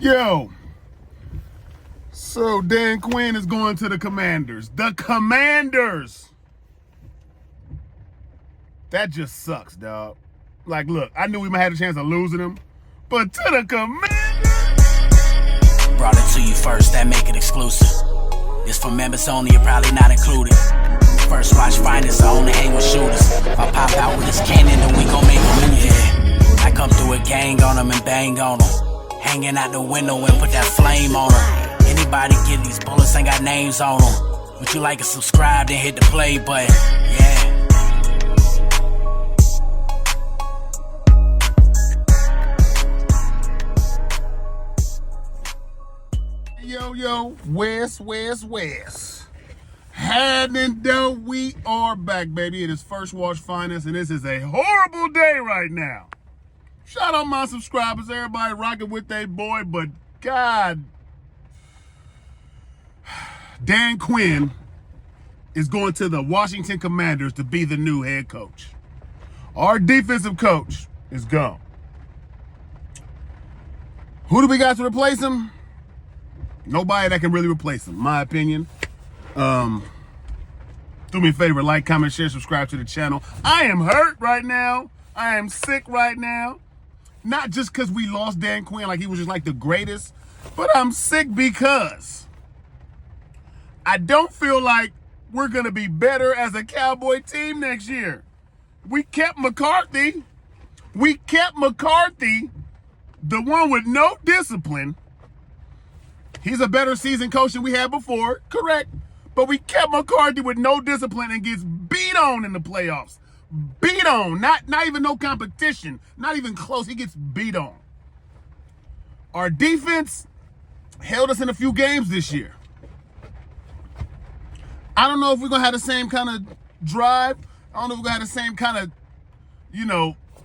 Yo, so Dan Quinn is going to the Commanders. The Commanders! That just sucks, dog. Like, look, I knew we might have a chance of losing him, but to the Commanders! Brought it to you first, that make it exclusive. It's for members only, you're probably not included. First watch finest, I only hang with shooters. If I pop out with this cannon, then we gon' make a move. Yeah. I come through a gang on them and bang on them. Hanging out the window and put that flame on them. Anybody get these bullets ain't got names on them. Would you like to subscribe, then hit the play button? Yeah. Yo, West. Happening though, we are back, baby. It is First Watch Finance, and this is a horrible day right now. Shout out my subscribers, everybody rocking with their boy, but God, Dan Quinn is going to the Washington Commanders to be the new head coach. Our defensive coach is gone. Who do we got to replace him? Nobody that can really replace him, my opinion. Do me a favor, like, comment, share, subscribe to the channel. I am hurt right now. I am sick right now. Not just because we lost Dan Quinn, like he was just like the greatest, but I'm sick because I don't feel like we're going to be better as a Cowboy team next year. We kept McCarthy. The one with no discipline. He's a better seasoned coach than we had before, correct? But we kept McCarthy with no discipline and gets beat on in the playoffs. Beat on, not even no competition, not even close. He gets beat on. Our defense held us in a few games this year. I don't know if we're gonna have the same kind of drive. I don't know if we're gonna have the same kind of,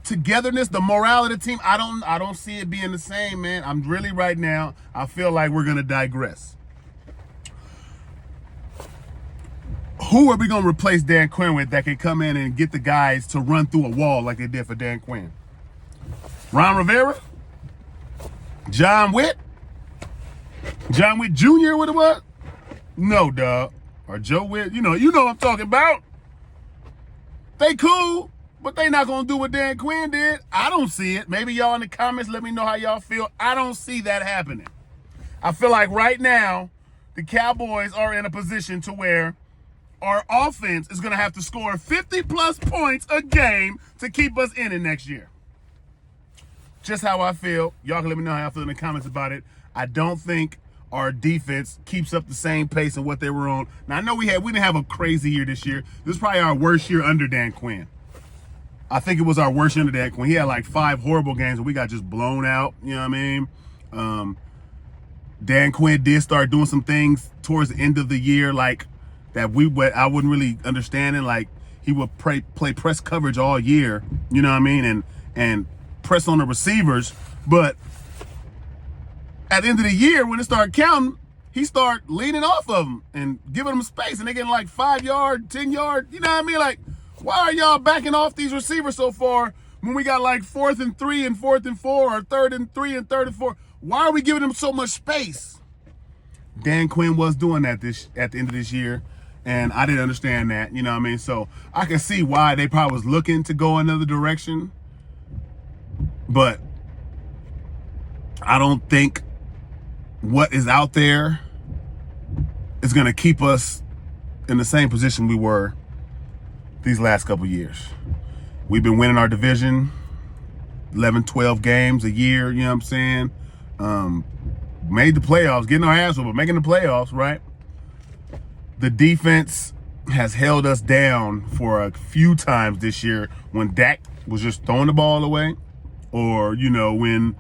togetherness, the morale of the team. I don't see it being the same, man. I'm really right now, I feel like we're gonna digress. Who are we gonna replace Dan Quinn with that can come in and get the guys to run through a wall like they did for Dan Quinn? Ron Rivera? John Witt? John Witt Jr. what it was? No, dog. Or Joe Witt. You know what I'm talking about. They cool, but they not gonna do what Dan Quinn did. I don't see it. Maybe y'all in the comments, let me know how y'all feel. I don't see that happening. I feel like right now, the Cowboys are in a position to where our offense is gonna have to score 50+ points a game to keep us in it next year. Just how I feel. Y'all can let me know how I feel in the comments about it. I don't think our defense keeps up the same pace of what they were on. Now I know we didn't have a crazy year this year. This is probably our worst year under Dan Quinn. I think it was our worst year under Dan Quinn. He had like 5 horrible games and we got just blown out. You know what I mean? Dan Quinn did start doing some things towards the end of the year, like that I wouldn't really understand it. Like he would play press coverage all year, you know what I mean, and press on the receivers. But at the end of the year, when it started counting, he started leaning off of them and giving them space, and they getting like 5 yard, 10 yard. You know what I mean? Like, why are y'all backing off these receivers so far when we got like 4th and 3 and 4th and 4 or 3rd and 3 and 3rd and 4? Why are we giving them so much space? Dan Quinn was doing that at the end of this year, and I didn't understand that, you know what I mean? So I can see why they probably was looking to go another direction, but I don't think what is out there is going to keep us in the same position we were these last couple years. We've been winning our division 11, 12 games a year, you know what I'm saying? Made the playoffs, getting our ass over, but making the playoffs, right? The defense has held us down for a few times this year when Dak was just throwing the ball away, or, when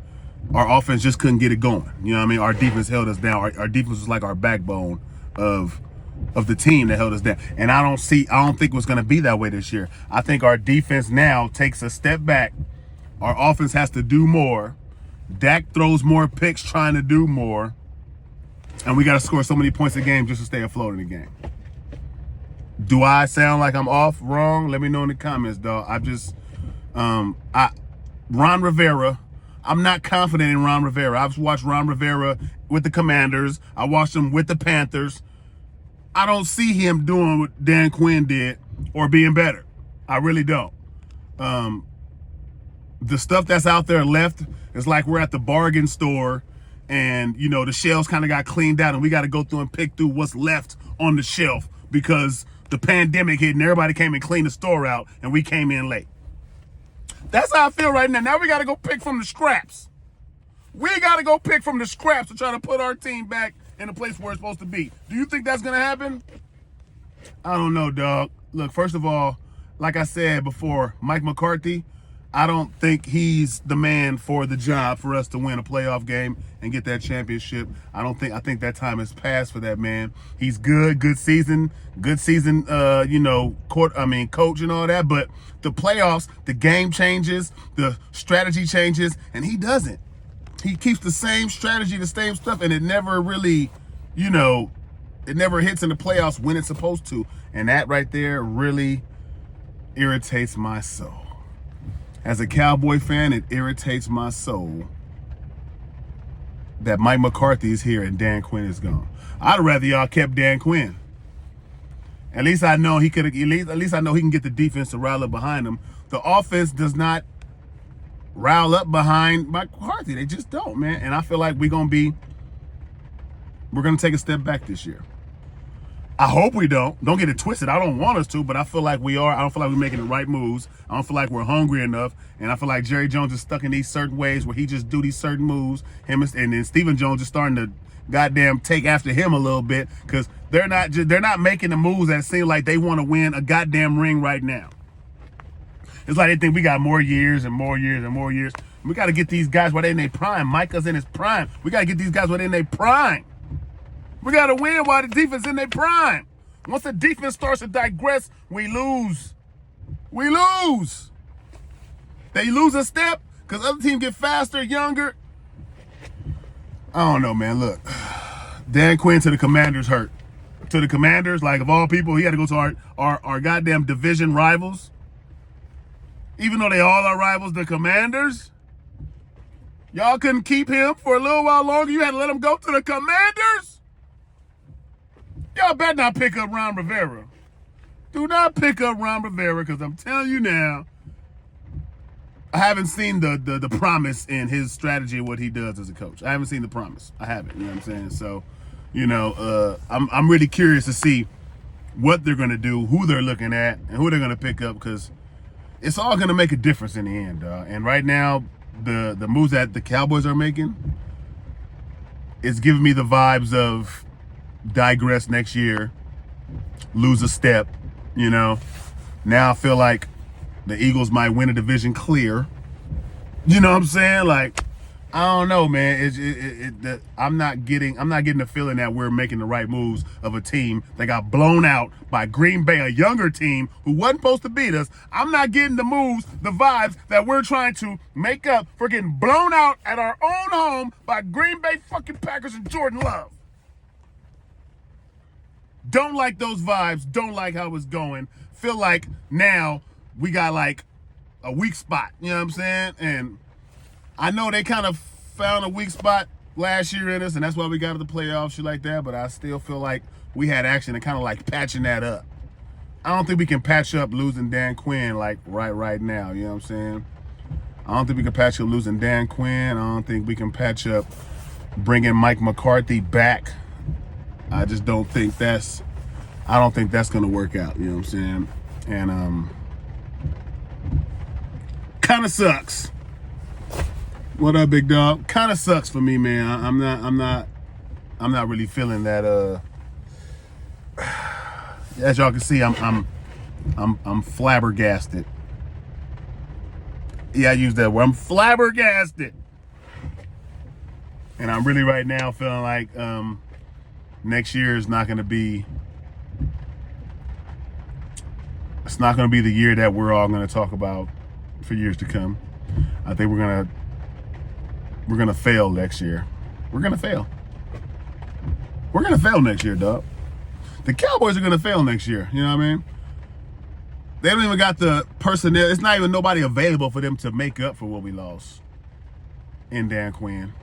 our offense just couldn't get it going. You know what I mean? Our defense held us down. Our defense was like our backbone of the team that held us down. And I don't think it's going to be that way this year. I think our defense now takes a step back. Our offense has to do more. Dak throws more picks trying to do more. And we got to score so many points a game just to stay afloat in the game. Do I sound like I'm off, wrong? Let me know in the comments, dog. Ron Rivera, I'm not confident in Ron Rivera. I've watched Ron Rivera with the Commanders. I watched him with the Panthers. I don't see him doing what Dan Quinn did or being better. I really don't. The stuff that's out there left is like we're at the bargain store and, you know, the shelves kind of got cleaned out and we got to go through and pick through what's left on the shelf because the pandemic hit and everybody came and cleaned the store out and we came in late. That's how I feel right now. Now we got to go pick from the scraps. We got to go pick from the scraps to try to put our team back in the place where it's supposed to be. Do you think that's going to happen? I don't know, dog. Look, first of all, like I said before, Mike McCarthy, I don't think he's the man for the job for us to win a playoff game and get that championship. I think that time has passed for that man. He's good season, coach and all that, but the playoffs, the game changes, the strategy changes, and he doesn't. He keeps the same strategy, the same stuff, and it never really, it never hits in the playoffs when it's supposed to. And that right there really irritates my soul. As a Cowboy fan, it irritates my soul that Mike McCarthy is here and Dan Quinn is gone. I'd rather y'all kept Dan Quinn. At least I know he could. At least I know he can get the defense to rile up behind him. The offense does not rile up behind Mike McCarthy. They just don't, man. And I feel like we're gonna take a step back this year. I hope we don't. Don't get it twisted. I don't want us to, but I feel like we are. I don't feel like we're making the right moves. I don't feel like we're hungry enough. And I feel like Jerry Jones is stuck in these certain ways where he just do these certain moves. And then Stephen Jones is starting to goddamn take after him a little bit because they're not making the moves that seem like they want to win a goddamn ring right now. It's like they think we got more years and more years and more years. We got to get these guys while they're in their prime. Micah's in his prime. We got to get these guys while they're in their prime. We got to win while the defense in their prime. Once the defense starts to digress, we lose. We lose. They lose a step because other teams get faster, younger. I don't know, man. Look, Dan Quinn to the Commanders hurt. To the Commanders, like of all people, he had to go to our goddamn division rivals. Even though they all are rivals, the Commanders. Y'all couldn't keep him for a little while longer. You had to let him go to the Commanders. Y'all better not pick up Ron Rivera. Do not pick up Ron Rivera because I'm telling you now, I haven't seen the promise in his strategy of what he does as a coach. I haven't seen the promise. I haven't. You know what I'm saying? So, I'm really curious to see what they're going to do, who they're looking at, and who they're going to pick up because it's all going to make a difference in the end, dog. And right now, the moves that the Cowboys are making is giving me the vibes of digress next year, lose a step, Now I feel like the Eagles might win a division clear. You know what I'm saying? Like, I don't know, man. I'm not getting the feeling that we're making the right moves of a team that got blown out by Green Bay, a younger team who wasn't supposed to beat us. I'm not getting the moves, the vibes that we're trying to make up for getting blown out at our own home by Green Bay fucking Packers and Jordan Love. Don't like those vibes. Don't like how it's going. Feel like now we got like a weak spot. You know what I'm saying? And I know they kind of found a weak spot last year in us, and that's why we got to the playoffs, shit like that. But I still feel like we had action and kind of like patching that up. I don't think we can patch up losing Dan Quinn like right now. You know what I'm saying? I don't think we can patch up losing Dan Quinn. I don't think we can patch up bringing Mike McCarthy back. I just don't think that's going to work out. You know what I'm saying? And kind of sucks. What up, big dog? Kind of sucks for me, man. I'm not really feeling that. As y'all can see, I'm flabbergasted. Yeah, I use that word. I'm flabbergasted, and I'm really right now feeling like next year is not going to be. It's not going to be the year that we're all going to talk about for years to come. I think we're gonna fail next year. We're gonna fail. We're gonna fail next year, dog. The Cowboys are gonna fail next year. You know what I mean? They don't even got the personnel. It's not even nobody available for them to make up for what we lost. in Dan Quinn.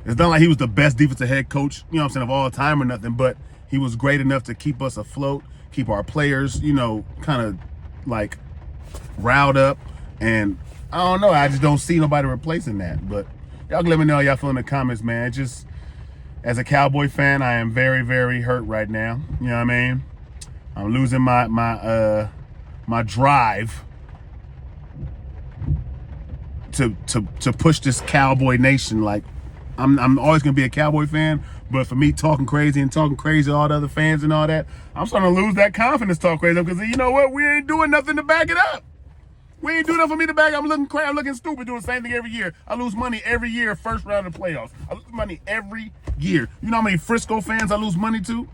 It's not like he was the best defensive head coach, you know what I'm saying, of all time or nothing, but he was great enough to keep us afloat, keep our players, you know, kind of like riled up. And I don't know, I just don't see nobody replacing that. But y'all let me know how y'all feel in the comments, man. It just, as a Cowboy fan, I am very, very hurt right now. You know what I mean? I'm losing my drive to push this Cowboy nation. Like, I'm always gonna be a Cowboy fan, but for me talking crazy to all the other fans and all that, I'm starting to lose that confidence talk crazy, because you know what? We ain't doing nothing to back it up. We ain't doing nothing for me to back it up. I'm looking crazy, I'm looking stupid doing the same thing every year. I lose money every year, first round of the playoffs. I lose money every year. You know how many Frisco fans I lose money to?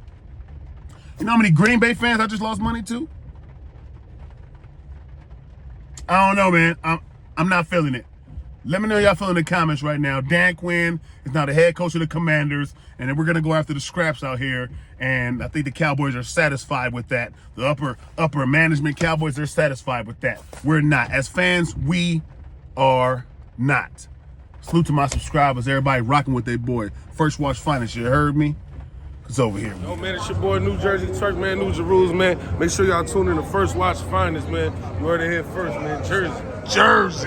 You know how many Green Bay fans I just lost money to? I don't know, man. I'm not feeling it. Let me know y'all feel in the comments right now. Dan Quinn is now the head coach of the Commanders, and then we're gonna go after the scraps out here. And I think the Cowboys are satisfied with that. The upper management Cowboys, they're satisfied with that. We're not. As fans, we are not. Salute to my subscribers, everybody rocking with their boy. First Watch Finest, you heard me? It's over here. Yo, man, it's your boy New Jersey Turk, man, New Jerusalem, man. Make sure y'all tune in to First Watch Finest, man. You heard it here first, man. Jersey.